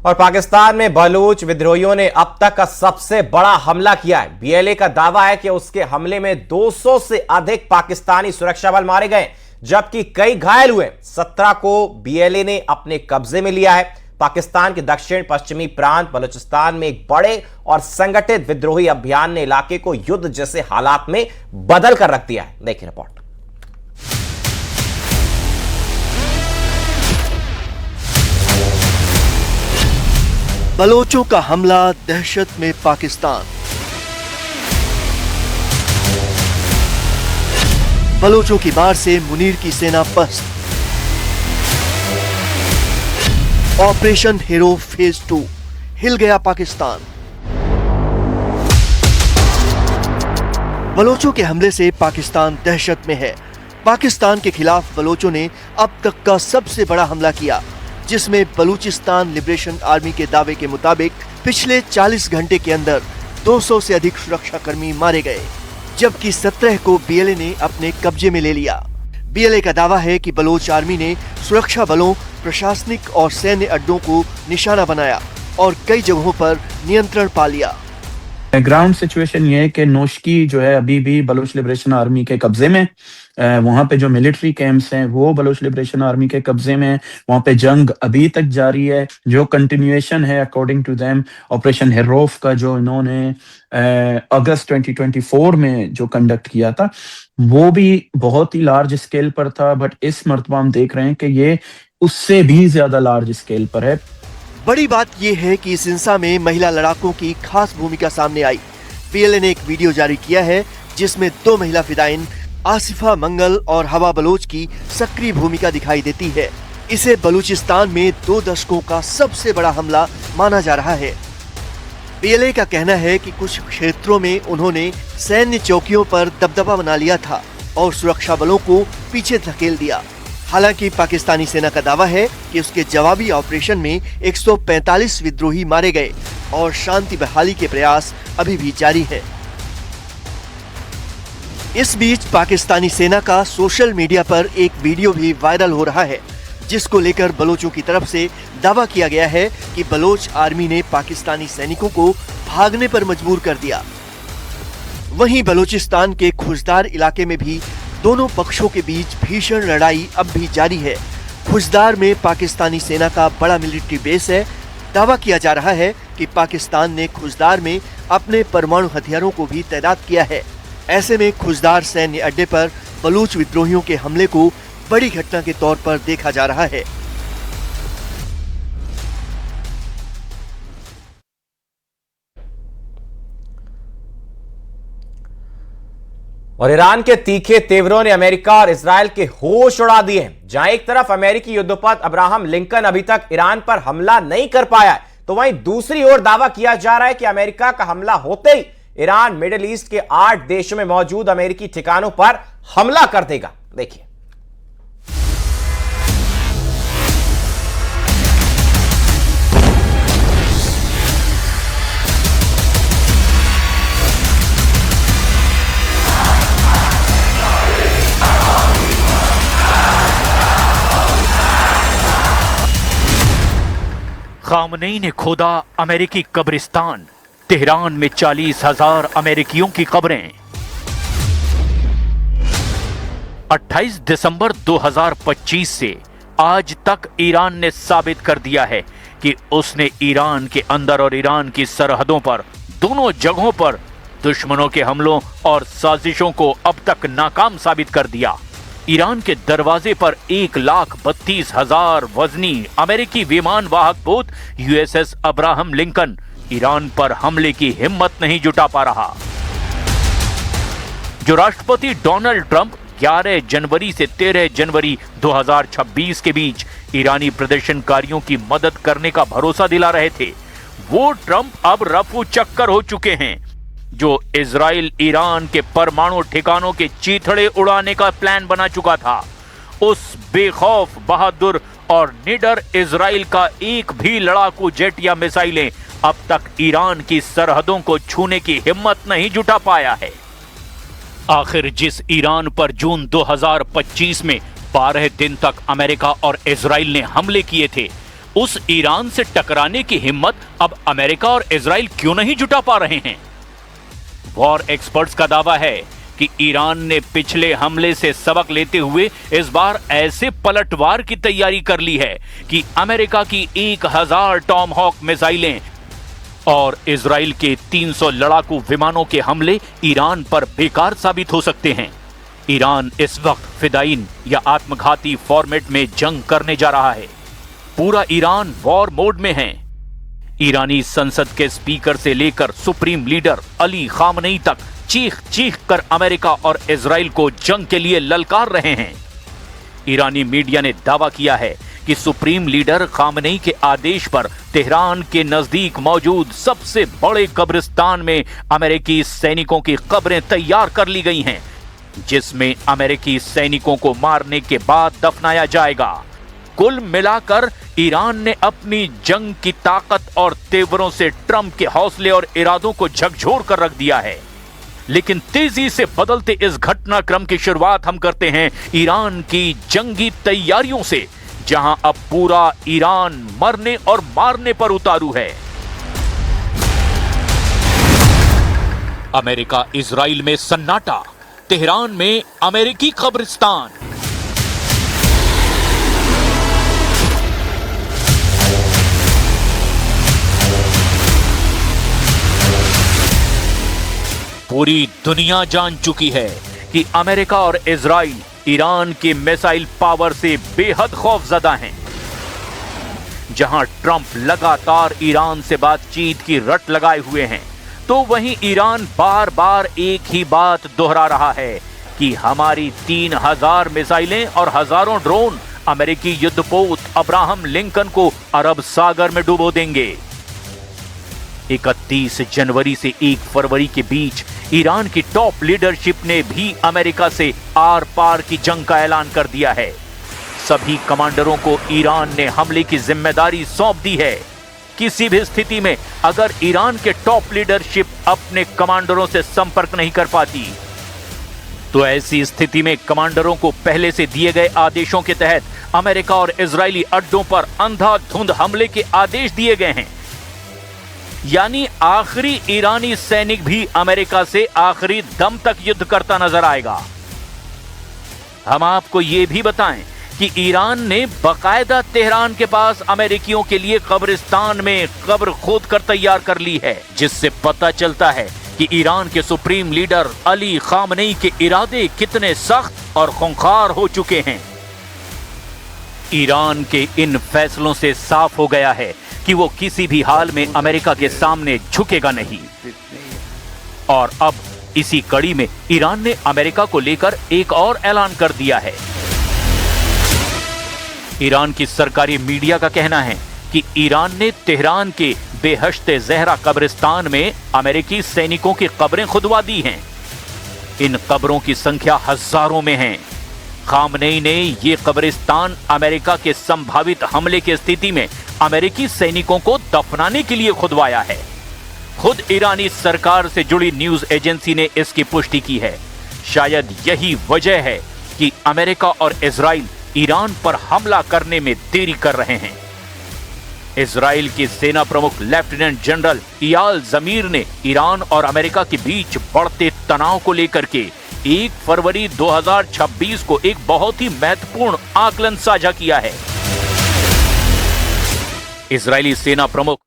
और पाकिस्तान में बलूच विद्रोहियों ने अब तक का सबसे बड़ा हमला किया है। बीएलए का दावा है कि उसके हमले में 200 से अधिक पाकिस्तानी सुरक्षा बल मारे गए, जबकि कई घायल हुए। 17 को बीएलए ने अपने कब्जे में लिया है। पाकिस्तान के दक्षिण पश्चिमी प्रांत बलूचिस्तान में एक बड़े और संगठित विद्रोही अभियान ने इलाके को युद्ध जैसे हालात में बदल कर रख दिया है। देखिए रिपोर्ट। बलोचों का हमला, दहशत में पाकिस्तान। बलोचों की मार से मुनीर की सेना पस्त। ऑपरेशन हीरो फेज 2, हिल गया पाकिस्तान। बलोचों के हमले से पाकिस्तान दहशत में है। पाकिस्तान के खिलाफ बलोचों ने अब तक का सबसे बड़ा हमला किया, जिसमें बलूचिस्तान लिबरेशन आर्मी के दावे के मुताबिक पिछले 40 घंटे के अंदर 200 से अधिक सुरक्षाकर्मी मारे गए, जबकि 17 को बीएलए ने अपने कब्जे में ले लिया। बीएलए का दावा है कि बलोच आर्मी ने सुरक्षा बलों, प्रशासनिक और सैन्य अड्डों को निशाना बनाया और कई जगहों पर नियंत्रण पा लिया। ग्राउंड सिचुएशन ये है कि नोशकी जो है अभी भी बलोच लिबरेशन आर्मी के कब्जे में। वहाँ पे जो मिलिट्री कैंप्स हैं वो बलोच लिबरेशन आर्मी के कब्जे में। वहाँ पे जंग अभी तक जारी है, जो कंटिन्यूएशन है अकॉर्डिंग टू देम। ऑपरेशन हेरोफ का जो इन्होंने अगस्त 2024 में जो कंडक्ट किया था वो भी बहुत ही लार्ज स्केल पर था, बट इस मर्तबा हम देख रहे हैं कि ये उससे भी ज्यादा लार्ज स्केल पर है। बड़ी बात यह है कि इस हिंसा में महिला लड़ाकों की खास भूमिका सामने आई। बीएलए ने एक वीडियो जारी किया है जिसमें 2 महिला फिदाइन आसिफा मंगल और हवा बलोच की सक्रिय भूमिका दिखाई देती है। इसे बलूचिस्तान में 2 दशकों का सबसे बड़ा हमला माना जा रहा है। बीएलए का कहना है कि कुछ क्षेत्रों में उन्होंने सैन्य चौकियों पर दबदबा बना लिया था और सुरक्षा बलों को पीछे धकेल दिया। हालांकि पाकिस्तानी सेना का दावा है कि उसके जवाबी ऑपरेशन में 145 विद्रोही मारे गए और शांति बहाली के प्रयास अभी भी जारी है। इस बीच पाकिस्तानी सेना का सोशल मीडिया पर एक वीडियो भी वायरल हो रहा है, जिसको लेकर बलोचों की तरफ से दावा किया गया है कि बलोच आर्मी ने पाकिस्तानी सैनिकों को भागने पर मजबूर कर दिया। वहीं बलूचिस्तान के खुजदार इलाके में भी दोनों पक्षों के बीच भीषण लड़ाई अब भी जारी है। खुजदार में पाकिस्तानी सेना का बड़ा मिलिट्री बेस है। दावा किया जा रहा है कि पाकिस्तान ने खुजदार में अपने परमाणु हथियारों को भी तैनात किया है। ऐसे में खुजदार सैन्य अड्डे पर बलूच विद्रोहियों के हमले को बड़ी घटना के तौर पर देखा जा रहा है। और ईरान के तीखे तेवरों ने अमेरिका और इजराइल के होश उड़ा दिए हैं। जहां एक तरफ अमेरिकी युद्धपोत अब्राहम लिंकन अभी तक ईरान पर हमला नहीं कर पाया है, तो वहीं दूसरी ओर दावा किया जा रहा है कि अमेरिका का हमला होते ही ईरान मिडिल ईस्ट के 8 देशों में मौजूद अमेरिकी ठिकानों पर हमला कर देगा। देखिए। खामनेई ने खोदा अमेरिकी कब्रिस्तान, तेहरान में 40,000 अमेरिकियों की कब्रें। 28 दिसंबर 2025 से आज तक ईरान ने साबित कर दिया है कि उसने ईरान के अंदर और ईरान की सरहदों पर दोनों जगहों पर दुश्मनों के हमलों और साजिशों को अब तक नाकाम साबित कर दिया। ईरान के दरवाजे पर 1,32,000 वजनी अमेरिकी विमान वाहक पोत यूएसएस अब्राहम लिंकन ईरान पर हमले की हिम्मत नहीं जुटा पा रहा। जो राष्ट्रपति डोनाल्ड ट्रंप 11 जनवरी से 13 जनवरी 2026 के बीच ईरानी प्रदर्शनकारियों की मदद करने का भरोसा दिला रहे थे, वो ट्रंप अब रफू चक्कर हो चुके हैं। जो इजराइल ईरान के परमाणु ठिकानों के चीथड़े उड़ाने का प्लान बना चुका था, उस बेखौफ, बहादुर और निडर इजराइल का एक भी लड़ाकू जेट या मिसाइलें अब तक ईरान की सरहदों को छूने की हिम्मत नहीं जुटा पाया है। आखिर जिस ईरान पर जून 2025 में 12 दिन तक अमेरिका और इजराइल ने हमले किए थे, उस ईरान से टकराने की हिम्मत अब अमेरिका और इजराइल क्यों नहीं जुटा पा रहे हैं? वॉर एक्सपर्ट्स का दावा है कि ईरान ने पिछले हमले से सबक लेते हुए इस बार ऐसे पलटवार की तैयारी कर ली है कि अमेरिका की 1000 टॉमहॉक मिसाइलें और इजराइल के 300 लड़ाकू विमानों के हमले ईरान पर बेकार साबित हो सकते हैं। ईरान इस वक्त फिदाइन या आत्मघाती फॉर्मेट में जंग करने जा रहा है। पूरा ईरान वॉर मोड में है। ईरानी संसद के स्पीकर से लेकर सुप्रीम लीडर अली खामनेई तक चीख चीख कर अमेरिका और इजराइल को जंग के लिए ललकार रहे हैं। ईरानी मीडिया ने दावा किया है कि सुप्रीम लीडर खामनेई के आदेश पर तेहरान के नजदीक मौजूद सबसे बड़े कब्रिस्तान में अमेरिकी सैनिकों की कब्रें तैयार कर ली गई हैं, जिसमें अमेरिकी सैनिकों को मारने के बाद दफनाया जाएगा। कुल मिलाकर ईरान ने अपनी जंग की ताकत और तेवरों से ट्रंप के हौसले और इरादों को झकझोर कर रख दिया है। लेकिन तेजी से बदलते इस घटनाक्रम की शुरुआत हम करते हैं ईरान की जंगी तैयारियों से, जहां अब पूरा ईरान मरने और मारने पर उतारू है। अमेरिका इजराइल में सन्नाटा, तेहरान में अमेरिकी कब्रिस्तान। पूरी दुनिया जान चुकी है कि अमेरिका और इजराइल ईरान के मिसाइल पावर से बेहद खौफजदा हैं। जहां ट्रंप लगातार ईरान से बातचीत की रट लगाए हुए हैं, तो वहीं ईरान बार बार एक ही बात दोहरा रहा है कि हमारी 3000 मिसाइलें और हजारों ड्रोन अमेरिकी युद्धपोत अब्राहम लिंकन को अरब सागर में डुबो देंगे। 31 जनवरी से 1 फरवरी के बीच ईरान की टॉप लीडरशिप ने भी अमेरिका से आर पार की जंग का ऐलान कर दिया है। सभी कमांडरों को ईरान ने हमले की जिम्मेदारी सौंप दी है। किसी भी स्थिति में अगर ईरान के टॉप लीडरशिप अपने कमांडरों से संपर्क नहीं कर पाती, तो ऐसी स्थिति में कमांडरों को पहले से दिए गए आदेशों के तहत अमेरिका और इजरायली अड्डों पर अंधाधुंध हमले के आदेश दिए गए हैं। यानी आखिरी ईरानी सैनिक भी अमेरिका से आखिरी दम तक युद्ध करता नजर आएगा। हम आपको यह भी बताएं कि ईरान ने बाकायदा तेहरान के पास अमेरिकियों के लिए कब्रिस्तान में कब्र खोद कर तैयार कर ली है, जिससे पता चलता है कि ईरान के सुप्रीम लीडर अली खामनेई के इरादे कितने सख्त और खूंखार हो चुके हैं। ईरान के इन फैसलों से साफ हो गया है कि वो किसी भी हाल में अमेरिका के सामने झुकेगा नहीं। और अब इसी कड़ी में ईरान ने अमेरिका को लेकर एक और ऐलान कर दिया है। ईरान की सरकारी मीडिया का कहना है कि ईरान ने तेहरान के बेहश्ते ज़हरा कब्रिस्तान में अमेरिकी सैनिकों की कब्रें खुदवा दी हैं। इन कब्रों की संख्या हजारों में है। खामनेई ने ये कब्रिस्तान अमेरिका के संभावित हमले की स्थिति में अमेरिकी सैनिकों को दफनाने के लिए खुदवाया है। खुद ईरानी सरकार से जुड़ी न्यूज एजेंसी ने इसकी पुष्टि की है। शायद यही वजह है कि अमेरिका और इजराइल ईरान पर हमला करने में देरी कर रहे हैं। इजराइल के सेना प्रमुख लेफ्टिनेंट जनरल इयाल जमीर ने ईरान और अमेरिका के बीच बढ़ते तनाव को लेकर के 1 फरवरी 2026 को एक बहुत ही महत्वपूर्ण आकलन साझा किया है। इजरायली सेना प्रमुख